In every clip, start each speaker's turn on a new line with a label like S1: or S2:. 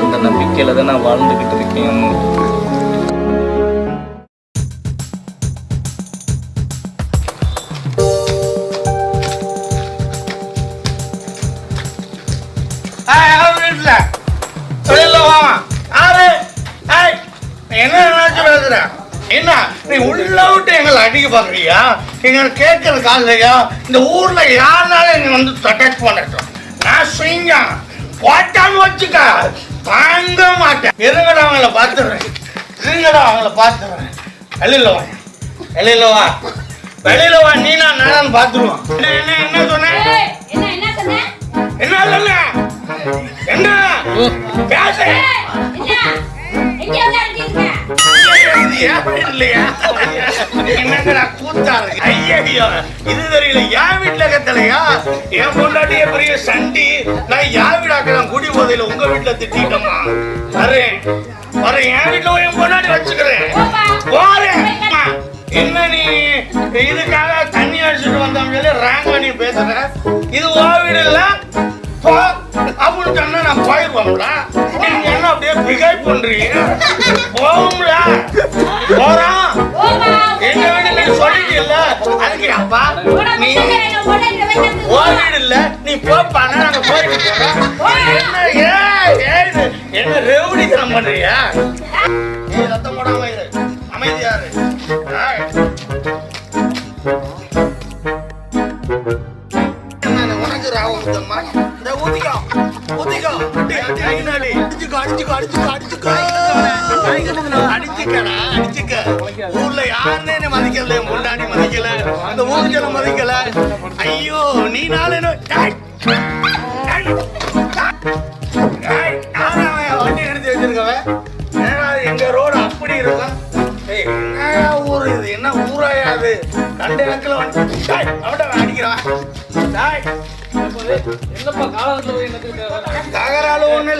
S1: அந்த நம்பிக்கையில தான் நான் வாழ்ந்துகிட்டு இருக்கேன்.
S2: என்ன நீ உள்ள விட்டு எங்களை அடிக்க பாக்குறியா? எங்க கேட்கறது காலையா? இந்த ஊர்ல யாருனாலும் எங்க வந்து அட்டாக் பண்ணட்டும், நான் செய்ய போட்டான்னு வச்சுக்க தாங்க மாட்டேன். இருங்கடா அவங்கள பாத்துறேன், வெளியில வா, வெளியில வா, நீ நான் பாத்துருவோம். என்ன சொன்ன? என்ன சொன்ன? என்ன பேச இது தெரியல. என் வீட்டுல கத்தலையா? என் பொண்டாட்டிய பெரிய சண்டி. நான் யார் வீடாக்கலாம் குடி போதையில உங்க வீட்டுல திட்டமா? வரேன் என் வீட்டுல என் பொண்டாட்டி வச்சுக்கிறேன். என்ன நீ இதுக்காக தண்ணி அடிச்சுட்டு வந்தோம் சொல்லி ராங்க நீ பேசுற? இது ஓ வீடு இல்ல அப்படின்னு சொன்னா நான் போயிருவோம்ல. நீங்க என்ன அப்படியே பிகேவ் பண்றீங்க? போகும்ல, போறான். எங்க வீடு நீ சொல்லிட்டீல்ல, அதுக்கு அப்பா நீ ஓ வீடு இல்ல, நீ போப்பா, நாங்க போயிட்டு போறோம். என்ன ரெவடித்தனம் பண்றியா? நீ ரத்தம் போடாம இரு, அமைதியா இரு. உனக்கு ராவமா ஊர்ல யாருன்னு மதிக்கல, முன்னாடி மதிக்கல, அந்த ஊர்ல மதிக்கல. ஐயோ நீ நாளே வண்டி எடுத்து வச்சிருக்கவன். எங்க ரோடு அப்படி இருக்கும். ஊரு இது என்ன ஊராயாது? கண்ட இடத்துல அவட்ட அடிக்கிறான். தகராறு ஒண்ணு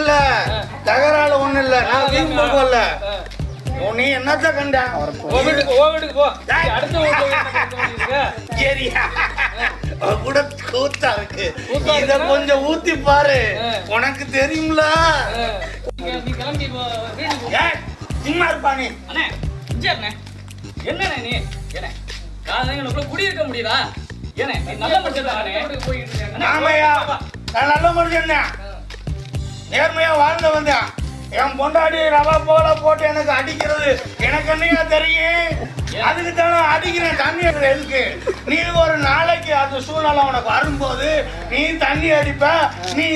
S2: இல்ல, நான் வீண் போகல. நீ என்னத்த கண்ட? கூட கூத்தா இருக்கு, இத கொஞ்சம் ஊத்தி பாரு, உனக்கு தெரியும்ல. சும்மா இருப்பா நீ.
S1: என்ன நீ என்ன காலையில குடி இருக்க முடியுதா? ஏனே நீ நல்ல மனுஷன்.
S2: ஆமையா, நான் நல்ல மனுஷன், நேர்மையா வாழ்ந்து வந்தேன். என் பொண்டாடி ரவா போல போட்டு எனக்கு அடிக்கிறது எனக்கு என்னையா தெரியும்? அதுக்கு தானே அடிக்கிறேன் தண்ணி அடிக்கிறதுக்கு. நீ ஒரு நாளைக்கு அந்த சூழ்நிலை உனக்கு வரும்போது நீ தண்ணி அடிப்ப, நீ